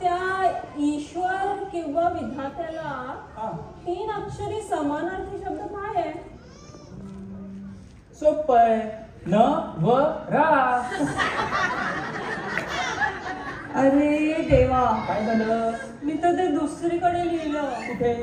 त्या ईश्वर किंवा विधात्याला 3 अक्षरी समानार्थी शब्द काय आहे? सोपय, न व रा. अरे देवा, काय झालं? मी तर ते दुसरीकडे लिहिलं. कुठे?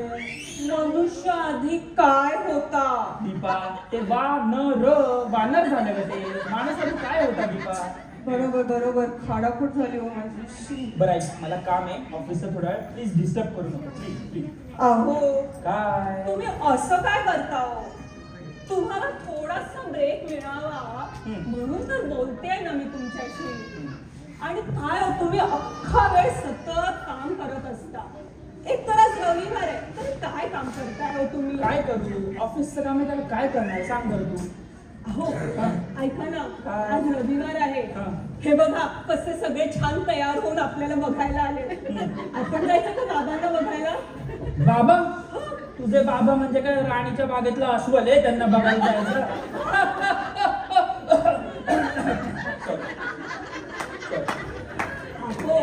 मनुष्य आधी काय होता? दीपा, ते वानर, वानर झालं का ते? माणूस आधी काय होता दीपा? बरोबर बरोबर, खाडाखोड झाली हो माझी. बरं ऐक, मला काम आहे ऑफिसचं, थोडा वेळ प्लीज डिस्टर्ब करू नका प्लीज प्लीज. अहो, काय? तुम्ही असं काय करता हो? तुम्हाला थोडासा ब्रेक मिळावा म्हणून तर बोलतेय ना मी तुमच्याशी. आणि काय हो, तुम्ही अख्खा वेळ सतत काम करत असता. एक तर आज रविवार आहे, तर काय काम करताय हो तुम्ही? काय करू? ऑफिसचं काम आहे, त्याला काय करणार सांग बरं तू. हो, ऐका ना, काय? आज रविवार आहे. हे बघा कसे सगळे छान तयार होऊन आपल्याला बघायला आले. आपण जायचं का बाबांना बघायला? बाबा? तुझे बाबा म्हणजे काय राणीच्या बागेतला अस्वल आहे, त्यांना बघायला जायचं? हो,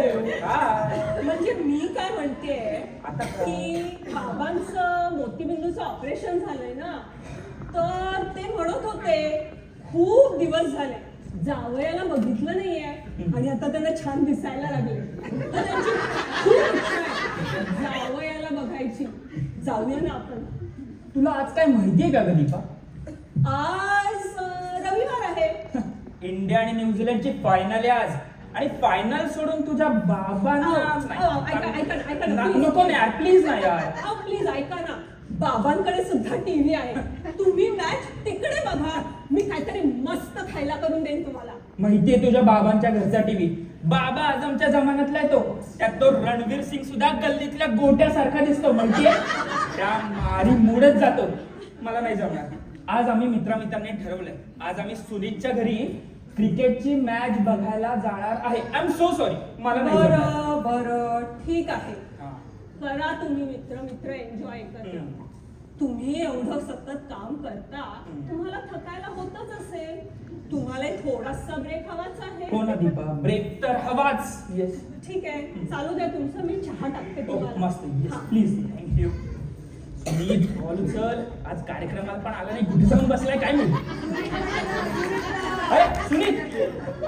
म्हणजे मी काय म्हणतेय की बाबांचं मोतीबिंदूचं ऑपरेशन झालंय ना, तर ते म्हणत होते खूप दिवस झाले जावयाला बघितलं नाहीये आणि आता त्यांना छान दिसायला लागले. तर त्यांची खूप इच्छा आहे जावयाला बघायची. जाऊया ना आपण. तुला आज काय माहितीये का ग दीपा? आज रविवार आहे. इंडिया आणि न्यूझीलंडची फायनल आहे आज, आणि फायनल सोडून तुझ्या बाबांना नको ना यार, प्लीज ना यार. प्लीज ऐका ना, बाबांकडे सुद्धा टीव्ही आहे. तुम्ही मॅच तिकडे बघा, मी काहीतरी मस्त खायला करून देईन तुम्हाला. माहितीये तुझ्या बाबांच्या घरचा टीव्ही बाबा आझमच्या जमान्यातला आहे तो. त्यात तो रणवीर सिंग सुद्धा गल्लीतल्या गोट्यासारखा दिसतो, माहितीये? त्या मारी मूडच जातो. मला नाही जमणार. आज आम्ही मित्रांनी ठरवलंय, आज आम्ही सुनीतच्या घरी क्रिकेटची मॅच बघायला जाणार आहे. आय एम सो सॉरी, मला नाही जमणार. बरं ठीक आहे, करा तुम्ही मित्र एन्जॉय करा. तुम्ही एवढं सतत काम करता, तुम्हाला थकायला होतच असेल. तुम्हाला थोडासा ब्रेक हवाच आहे. हो ना दीपा, ब्रेक तर हवाच. येस, ठीक आहे, चालू द्या तुमचं, मी चहा टाकते तुम्हाला. मस्त, येस प्लीज, थँक्यू. सुनीत बोल चल, आज कार्यक्रमाला पण आला नाही, कुठे जाऊन बसलाय काय माहिती. अरे सुनीत,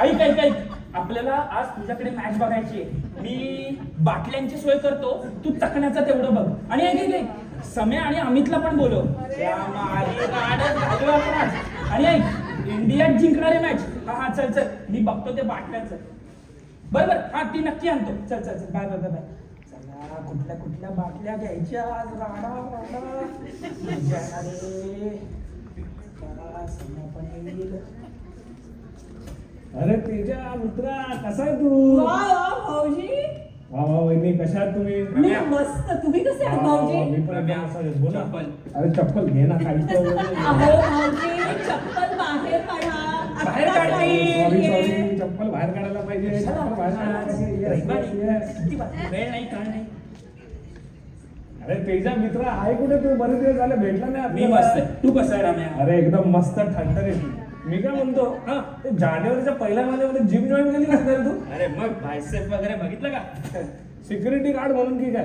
ऐक ऐक ऐक, आपल्याला आज तुझ्याकडे मॅच बघायची आहे. मी बाटल्यांची सोय करतो, तू चकण्याचं तेवढं बघ. आणि ऐक ऐक, सम्या आणि अमितला पण बोलव. आणि ऐक, इंडियात जिंकणारे मॅच. हा चल चल, मी बघतो ते बाटल्यांचं. बरोबर, हा ती नक्की आणतो. चल चल चल, बाय बाय बाय बाय. चला, कुठल्या कुठल्या बाटल्या घ्यायच्या आज? राडा राडा मजा रे. सम्या पण येईल. अरे तेजा मित्रा, कसा आहे तू? वा वा भाऊजी. वा वा वहिनी, कशा आहात तुम्ही? मी मस्त. तुम्ही कसे आहात भाऊजी? मी पण रम्या, असा आहे. बोला. चप्पल. अरे चप्पल घे ना, खाली अहो भाऊजी, चप्पल बाहेर काढा. बाहेर आत्ता काढ. सॉरी ये. सॉरी, चप्पल बाहेर काढायला पाहिजे. चप्पल बाहेर काढायला पाहिजे. Yes, yes. वेळ नाही, काळ नाही. अरे तेजा मित्र, आहे कुठे तू? बरेच दिवस झाले भेटला नाही मी आपल्याला. मस्त आहे. तू कसा आहे रम्या? अरे एकदम मस्त ठणठणीत. मी काय म्हणतो, ते जानेवारीच्या पहिल्या महिन्यामध्ये जिम जॉईन केली का तू? अरे मग बायसेप वगैरे बघितलं का? सिक्युरिटी गार्ड म्हणून की काय?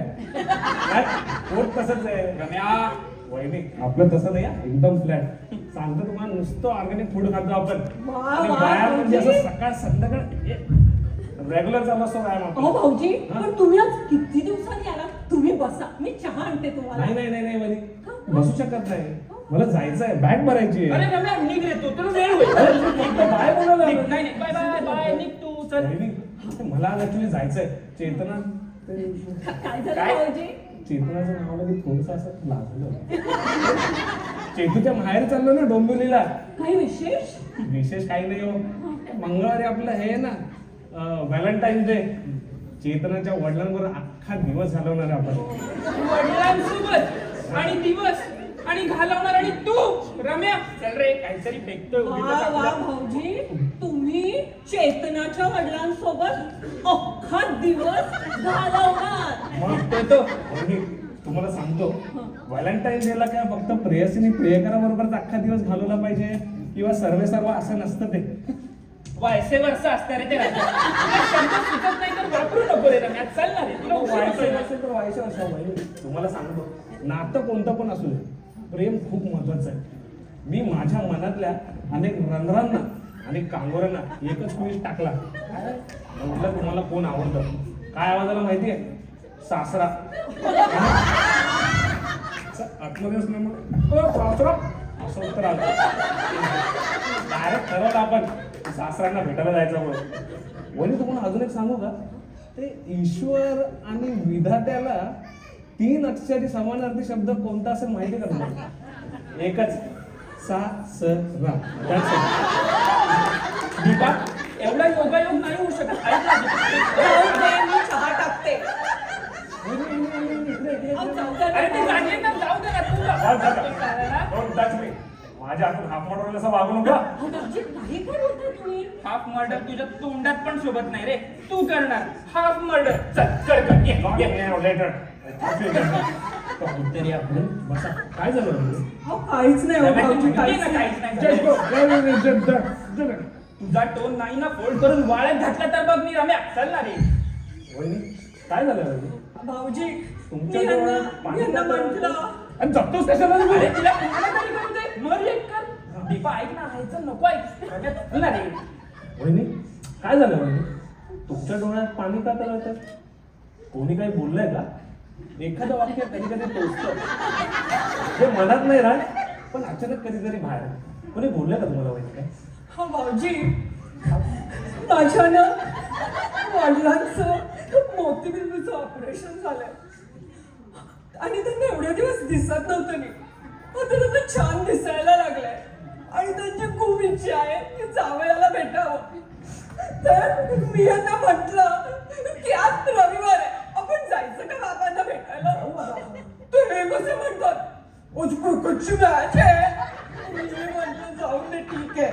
पोट तसंच आहे रम्या, वहिनी, आपलं तसं नाही हा, एकदम फ्लॅट. सांगतो तुम्हाला, नुसतं ऑर्गॅनिक फूड खातो आपण. वा, आणि वा, बाहेर म्हणजे भाऊजी. असं सकाळ संध्याकाळ रेग्युलर चालू असतो व्यायाम अहो आपला. भाऊजी, पण तुम्ही आज किती दिवसांनी आला? तुम्ही बसा, मी चहा आणते तुम्हाला. नाही नाही नाही नाही वहिनी, बसू शकत नाही. मला जायचं आहे, बॅग भरायची अरे आहे. रम्या, निघ रे तू, तुला वेळ होईल. अरे, तू बाहेर बोलावलं. निघ, नाही नाही, बाय बाय बाय, निघ तू, चल. वहिनी, मला ऍक्च्युली जायचंय. चेतना काय झालं काय? भाऊजी? चेतनाचं नाव आलं की थोडंसं असं लागलं. चेतूच्या माहेर चाललो ना डोंबिवलीला. काही विशेष? विशेष काही नाही हो. मंगळवारी आपलं हे आहे ना, व्हॅलेंटाईन डे. चेतनाच्या वडिलांबरोबर अख्खा दिवस घालवणार आहे आपण. वडिलांसोबत आणि दिवस आणि घालवणार, आणि तू रम्या चल रे, काहीतरी फेकतोय वा उगीचच वा आपलं. भाऊजी, तुम्ही चेतनाच्या वडिलांसोबत अख्खा दिवस घालवणार. मग तो वहिनी, तुम्हाला सांगतो, व्हॅलेंटाईन डेला काय फक्त प्रेयसीने प्रियकराबरोबरच अख्खा दिवस घालवला पाहिजे किंवा सर्व असं नसतं ते. वायसे वर्ष असणार रे ते राज्य. तुला शब्द सुचत नाही तर वापरू नको रे रम्या. चल ना रे, तुला व्हायचे असेल तर व्हायचे असं वहिनी. तुम्हाला सांगतो, नातं कोणतं पण असू दे, प्रेम खूप महत्वाचं आहे. मी माझ्या मनातल्या अनेक रंध्रांना आणि कांगोरांना एकच क्विज टाकला. म्हटलं तुम्हाला कोण आवडतं? काय आवाज आला माहितीये? सासरा. आतमध्येच नाही मग सासरा असं उत्तर आलं. डायरेक्ट ठरवलं आपण सासऱ्यांना भेटायला जायचं म्हणून. वहिनी तुम्हाला अजून एक सांगू का? ते ईश्वर आणि विधात्याला 3 अक्षरी समानार्थी शब्द कोणता असेल माहिती का तुम्हाला? एकच, सासरा. That's it. दीपा, एवढा योगायोग नाही होऊ शकत. ऐक ना दीपा. मी चहा टाकते. इकडे, इकडे, अहो, इकडे. जाऊ दे ना. अरे ते जागे ना, जाऊ दे ना तू. Don't touch me. माझ्या हातून हाफ मोडवलं असं वागू नका. अहो, दाजी, काही काय बोलताय तुम्ही? हाफ मर्डर तुझ्या तोंडात पण शोभत नाही रे. तू करणार हाफ मर्डर. चल कर कर. ये, Not ये. now, later. तरी आपण बसा. काय झालं म्हणजे? अहो, काहीच नाही हो, भाऊजी, काहीच नाही. काहीच नाही Just झालं. go. No, no, no, just go. तुझा टोन नाही ना फोल्ड करून वाळत घातला तर बघ मी रम्या. चल ना रे. वहिनी, काय झालं वहिनी? भाऊजी, तुमच्या मी यांना डोळ्यात पाणी यांना का तर- म्हटलं आणि जगतोच कशाला तू? अरे तिला पूर्ण तरी करू दे. मर एक कर. दीपा ऐक ना, हायचं नको ऐक. रम्या, चल ना रे. वहिनी, काय झालं वहिनी? तुमच्या डोळ्यात पाणी का तर येतं? कोणी काही बोललंय का? एखादं वाक्य कधी कधी टोचतं. जे मनात नाही राहत, पण अचानक कधीतरी बाहेर. कोणी बोललंय का तुम्हाला वहिनी काय? हा भाऊजी, माझ्यानं वडिलांचं मोतीबिंदूचं ऑपरेशन झालंय आणि त्यांना एवढे दिवस दिसत नव्हतं मी. आता त्यांना छान दिसायला लागलंय आणि त्यांची खूप इच्छा आहे की जावयाला भेटावं. तर मी यांना म्हटलं की आज रविवार आहे, आपण जायचं का बाबांना भेटायला? तर हे कसे म्हणतात, आज क्रिकेटची मॅच आहे. मी म्हणतो जाऊन दे, ठीक आहे.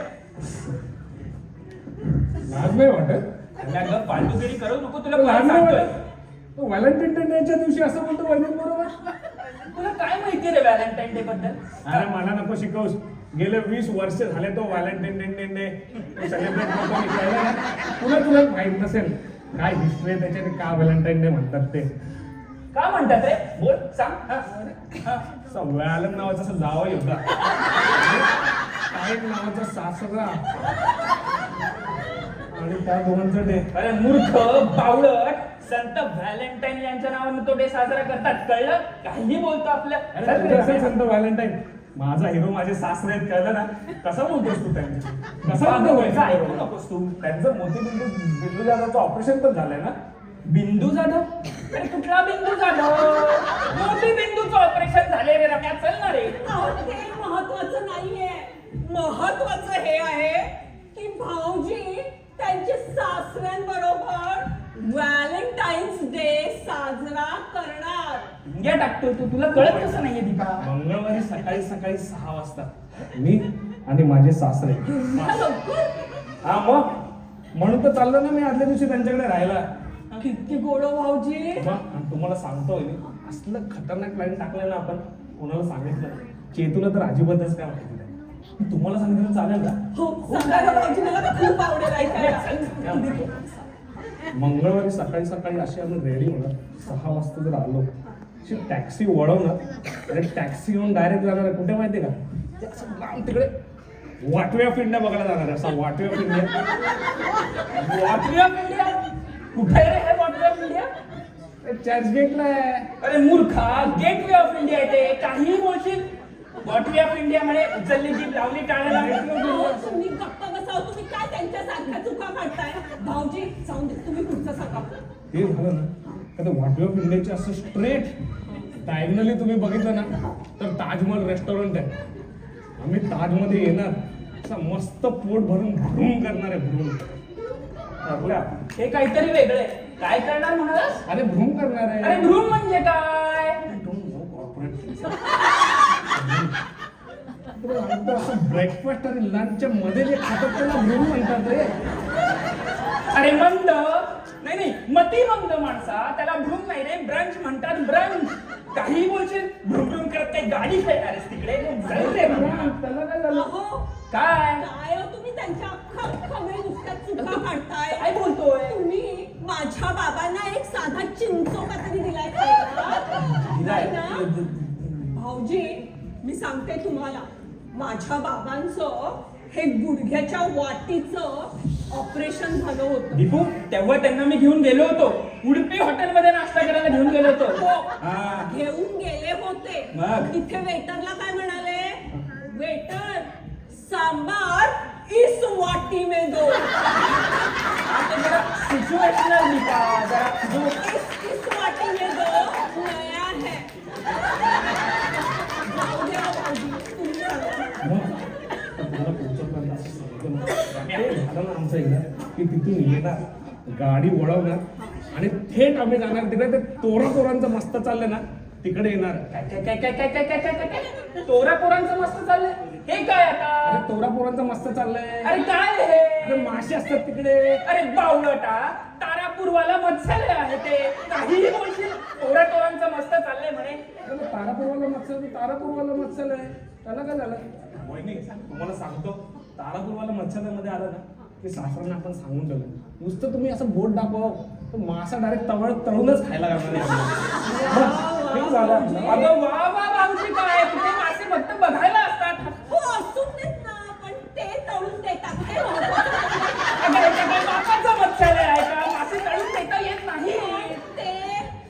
लाज नाही वाटत? रम्या ग, फालतूगिरी करू नको. तुला लाज काय नाही सांगतोय. वाटत? तो व्हॅलेंटाईन डेच्या दिवशी असं म्हणतो वहिनी बरोबर? तुला काय माहिती रे व्हॅलेंटाईन डे बद्दल? अरे मला नको शिकवूस. गेले 20 वर्ष झाले तो व्हॅलेंटाईन डे सेलिब्रेट करतो मी. कळलं ना? तुला माहित नसेल काय हिस्ट्री आहे त्याच्याने, का व्हॅलेंटाईन डे म्हणतात ते. का म्हणतात रे? बोल, सांग. हा. हा. व्यालन नावाचा असं जावई होता. एक नावाचा सासरा आणि त्या दोघांचं डे. अरे मूर्ख बावळट, संत व्हॅलेंटाईन यांच्या नावाने तो डे साजरा करतात. कळलं? काही बोलतो आपल्या. अरे तुझं असेल संत व्हॅलेंटाईन. माझा हिरो माझे सासरे आहेत, कळलं ना? कसं बोलतोस तू त्यांच्या? कसं बाबा, बोलतो ऐकू नकोस तू. त्यांचं मोतीबिंदू बिंदू जाधवचं ऑपरेशन पण झालंय ना? बिंदू जाधव? अरे कुठला बिंदू जाधव? मोठी बिंदूचं ऑपरेशन झाले रे रम्या. चल ना रे. अहो, ते महत्वाचं नाहीये. महत्वाचं हे आहे की भाऊजी त्यांच्या सासऱ्यांबरोबर व्हॅलेंटाईन्स डे साजरा करणार. या टाकतो तू. तुला कळत कसं नाहीये दीपा? मंगळवारी सकाळी सकाळी 6 वाजता मी आणि माझे सासरे. हा मग म्हणून तर चाललो ना मी आदल्या दिवशी त्यांच्याकडे राहायला. किती गोड हो भाऊजी. मग आणि तुम्हाला सांगतो मी, असलं खतरनाक प्लॅन टाकलं ना आपण, कोणाला सांगितलं चेतूला तर अजिबातच काय माहिती नाही. तुम्हाला सांगितलं चालेल का? हो, सांगा ना भाऊजी, मला तर खूप आवडेल ऐकायला. मंगळवारी सकाळी सकाळी अशी आम्ही रेडी होणार. 6 वाजता जर आलो, अशी टॅक्सी वळवणार आणि टॅक्सी येऊन डायरेक्ट जाणार आहे कुठे माहितीये का? ते असं लांब तिकडे वाटवे ऑफ इंडिया बघायला जाणार आहे. असा वाटवे ऑफ इंडिया. वॉटवे ऑफ इंडिया? कुठे रे हे वॉटवे ऑफ इंडिया? चर्चगेटला आहे. अरे मूर्खा, गेटवे ऑफ इंडिया येते. काहीही बोलशील. वॉटवे ऑफ इंडिया म्हणे उचलली जीभ लावली टाळायला. अहो, तुम्ही गप्पा बसाव. तुम्ही काय त्यांच्यासारख्या चुका काढताय? भाऊजी जाऊन दे, तुम्ही पुढचं सांगा. ते झालं ना का ते वाटवे ऑफ इंडियाचे असं स्ट्रेट डायगनली तुम्ही बघितलं ना तर ताजमहल रेस्टॉरंट आहे. आम्ही ताजमध्ये येणार, असं मस्त पोट भरून भ्रूम करणार आहे. भ्रूम हे काहीतरी वेगळं काय करणार म्हणालास? अरे भ्रूम करणार अरे आहे. भ्रूम म्हणजे काय? ब्रेकफास्ट आणि लंचच्या मध्ये जे खातात त्याला भ्रूम म्हणतात रे. अरे मंद नाही, मती मंद माणसा त्याला भ्रूम नाही रे, ब्रंच म्हणतात. ब्रंच काही बोलशील भ्रुम करत काही गाडी खेळणार आहेस तिकडे चल रे रम्या. त्याला काय झालं अहो, काय काय हो तुम्ही त्यांच्या अख्खा वेळ नुसत्या चुका काढताय. काय बोलतोय तुम्ही माझ्या बाबांना एक साधा चिंचोका तरी दिलाय खायला? दिलाय? नाही ना? भाऊजी मी सांगते तुम्हाला, माझ्या बाबांचं हे गुडघ्याच्या वाटीचं ऑपरेशन झालं होतं. दीपू तेव्हा त्यांना मी घेऊन गेलो होतो उडपी हॉटेलमध्ये नाश्ता करायला घेऊन गेलो होतो हा. घेऊन गेले होते. मग? इथे वेटरला काय म्हणाले? वेटर सांबार इस वाटी में दो. आता जरा सिच्युएशनल दीपा जरा जो इस वाटी में दो नया है. जाऊ द्या भाऊजी, तुम्ही सांगा. तुम्हाला पुढचं plan असं सांगितलं ना. ते झालं ना आमचं एकदा की तिथून येणार गाडी वळवणार आणि थेट आम्ही जाणार तिकडे ते तोरांचं मस्त चाललंय ना तिकडे येणार. काय तोरा पोरांचं मस्त चाललंय हे काय अरे आता तोरांचं मस्त चाललंय. अरे काय हे अरे मासे असतात तिकडे. अरे बावळटा तारापूरवाला मत्स्यालय आहे ते काहीही बोलशील तोरांचं मस्त चाललंय म्हणे अरे तारापूरवाला मत्स्यालय त्याला काय झालं? वहिनी तुम्हाला सांगतो तारापूरवाला मत्स्यालयामध्ये आलं ना की सासऱ्यांना आपण सांगून ठेवलं नुसतं तुम्ही असं बोट दाखवा तो मासा डायरेक्ट तळूनच खायला लागणार आहे आपल्याला. बस, ठीक झालं आपलं. अगं वा वा भाऊजी काय कुठे मासे फक्त बघायला असतात हो असून देत ना, पण ते तळून देतात हे महत्त्वाचं. अगं याच्या काय बापाचं मत्स्यालय आहे का मासे तळून देता येत नाही ते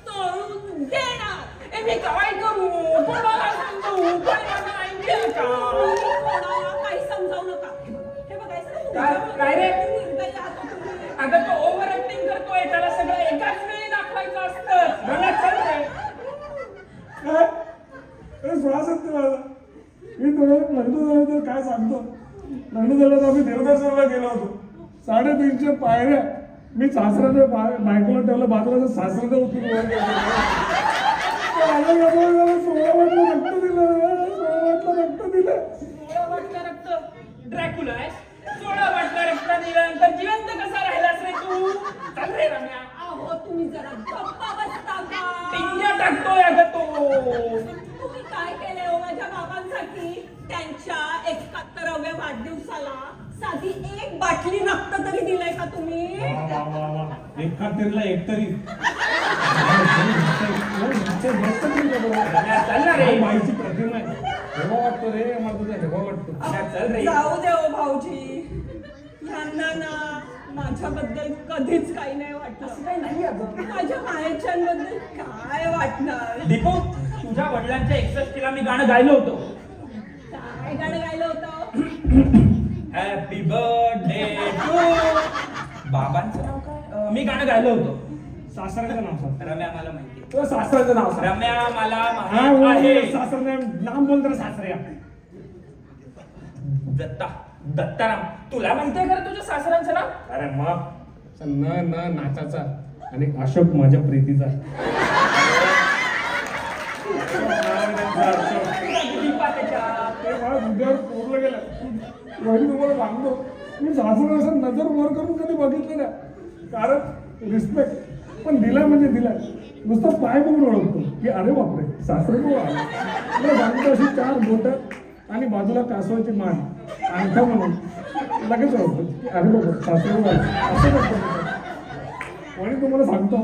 तळून देणार. ए मी काय करू कोणाला सांगू कोण माझं ऐकेल का कोणाला काही समजावू नका. हे बघायचं काय रे? निर्दयी आहात हो तुम्ही. अगं तो ओव्हर ऍक्टिंग करतोय त्याला सगळं एकाच वेळी दाखवायचं असतं रम्या, चल रे श्वास येत नाही माझा. मी तुला लग्न झालं तर काय सांगतो. लग्न झालं तर आम्ही देवदर्शनाला गेलो होतो. 350 पायऱ्या मी सासऱ्याच्या बायकोला ठेवलं बाजूला सासऱ्याचा उठून वर गेलो. 16 वाटलं रक्त दिलं. 16 वाटलं रक्त दिलं. 16 वाटलं रक्त ड्रॅक्युला आहे 16 वाटलं रक्त दिल्यानंतर जिवंत कसा राहिलास रे तू चल रे रम्या अहो तुम्ही जरा गप्पा बसता का? पिंज्या टाकतोय अगं तो तुम्ही काय केलंय हो माझ्या बाबांसाठी? त्यांच्या 71व्या वाढदिवसाला साधी एक बाटली रक्त तरी दिलंय का तुम्ही? एक खात्रीला एक तरी चल ना रे माहिती प्रतिमा आहे. हेवा वाटतो रे मला तुझा हेवा वाटतो. चल रे जाऊ दे हो भाऊजी, यांना ना माझ्याबद्दल कधीच काही नाही वाटलं. काही नाही अगं माझ्या माहेरच्यांबद्दल काय वाटणार? दीपू तुझ्या वडिलांच्या 61 ला मी गाणं गायलो होतो काय गाणं गायलं होतं? हॅपी बर्थडे टू बाबांचं नाव काय मी गाणं गायलो होतो सासऱ्याचं नाव सांग. रम्या मला माहिती तो सासऱ्याचं नाव सांग. रम्या मला हा माहित आहे सासऱ्या नाम बोल तर सासऱ्या. दत्ताराम तुला माहिती आहे का रे तुझ्या सासऱ्यांचं नाव अरे मग न नाचाचा आणि अशोक माझ्या प्रीतीचा. दीपा त्याच्यात. ते मला हृदयावर कोरलं गेलं. वहिनी तुम्हाला सांगतो मी सासरा असं नजर वर करून कधी बघितलं ना कारण रिस्पेक्ट पण दिला म्हणजे दिला नुसतं पाय बघून ओळखतो की अरे बापरे सासरे को आला सांगतो अशी 4 बोटं आणि बाजूला कासवाची मान अंगठा म्हणून लगेच ओळखतो की अरे बाबा सासरे को आला असं करतो. आणि तुम्हाला सांगतो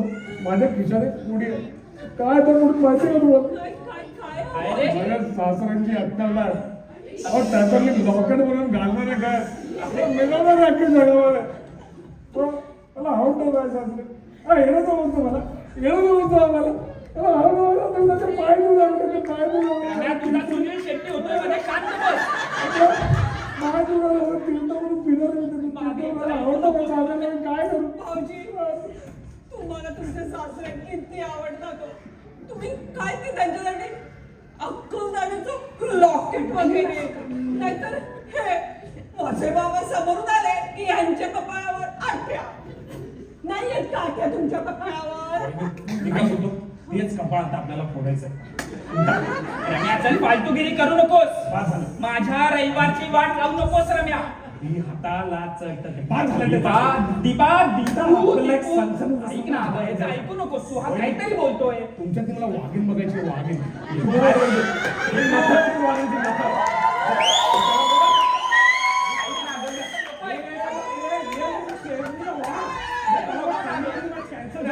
माझ्या खिशाने पुढे काय तर म्हणून माहिती का तुम्हाला काय काय हो? काय रे माझ्या सासऱ्यांची अत्याला अहो त्याच्यातली लॉकेट बनवून घालणार आहे काय असं मिळवणार आहे अख्खी जगामध्ये. तो मला आवडतो काय सासरे हा येणंच म्हणतो मला येणंच म्हणतो आम्हाला त्याला आवडतो त्याचे पाय दुधावले त्याचे पाय रम्या, तुझा सुनील शेट्टी होतोय मध्ये शांत बस पाय दुधावले तीर्थ म्हणून पिणार मला आवडतो का सासरे काय करू. भाऊजी तुम्हाला तुमचे सासरे किती आवडतात हो. तुम्ही काय ते त्यांच्यासाठी अक्कल जाण्याचं लॉकेट वगैरे नाहीतर हे माझे बाबा समोरून आले की यांच्या कपाळावर आठ्या नाही येत का आठ्या तुमच्या कपाळावर? मी काय म्हणतो तेच कपाळ आता आपल्याला फोडायचं. रम्या चल फालतूगिरी करू नकोस पाच झालं. माझ्या रविवारची वाट लावू नकोस रम्या ही हाताला चढतं पाच झालं ते दीपा दीपा दीपा, तू आपल्याला एक दीपू, सनसन ऐक ना अगं, याचं ऐकू नकोस तू हा काहीतरी बोलतोय आहे तुमच्यात मला वाघीण बघायची वाघीण वाघीणची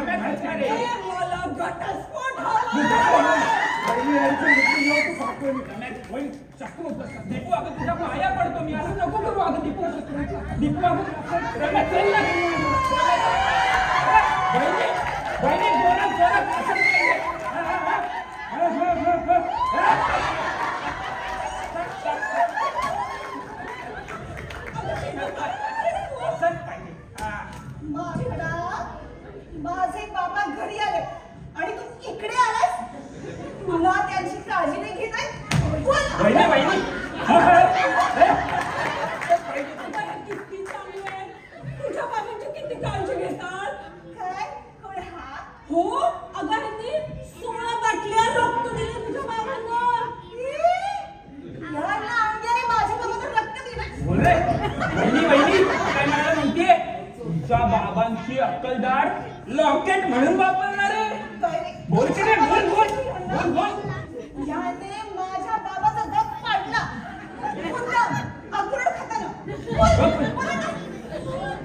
मला घटस्फोट हवा. दीपू अगं तुझ्या पाया पडतो मी असं नको करू अगं दीपू दीपू अगं रम्या, चल ना. वहिनी, वहिनी, जोरात, जोरात, असं नाही. असंच पाहिजे. माझे बाबा घरी आले आणि तू इकडे आलास. तुला त्यांची काळजी नाही घेत आहे. वहिनी, वहिनी. किती चांगली आहे. तुझ्या बाबांची किती काळजी घेतात. काय कोण हा? हो अगं ह्यांनी 16 बाटल्या रक्त दिले तुझ्या बाबांना. या लांडग्याने माझ्या बाबा तर रक्त दिलं. बोल रे. वहिनी, वहिनी, काय मला म्हणते तुझ्या बाबांची अक्कलदार लॉकेट म्हणून वापरणार आहे. काय रे? बोल की रे, बोल बोल बोल बोल. याने माझ्या बाबाचा गप पाडला. मुद्दाम, अक्रोड खाताना. बोल ना.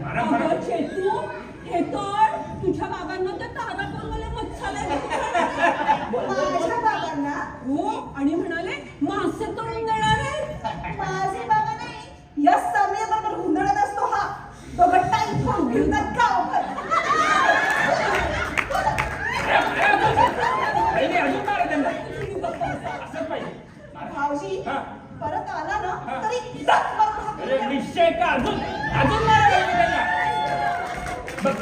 मारा, मारा. अगं चेतू हे तर तुझ्या बाबांना ते तारापूरवाले मच्छाला माझ्या बाबांना हो आणि म्हणाले मासे तळून देणार आहे. माझे बाबा नाही, या समीरबरोबर हुंदडत असतो हा. दोघं टाईट खाऊन फिरतात गावभर. वहिनी, अजून मारा त्यांना. असंच पाहिजे. मारा. भाऊजी हा. परत आला हा. ना तरी जात मारून हाकलून अरे द्या. निश्चय का अजून अजून मारा वहिनी त्यांना. बघ.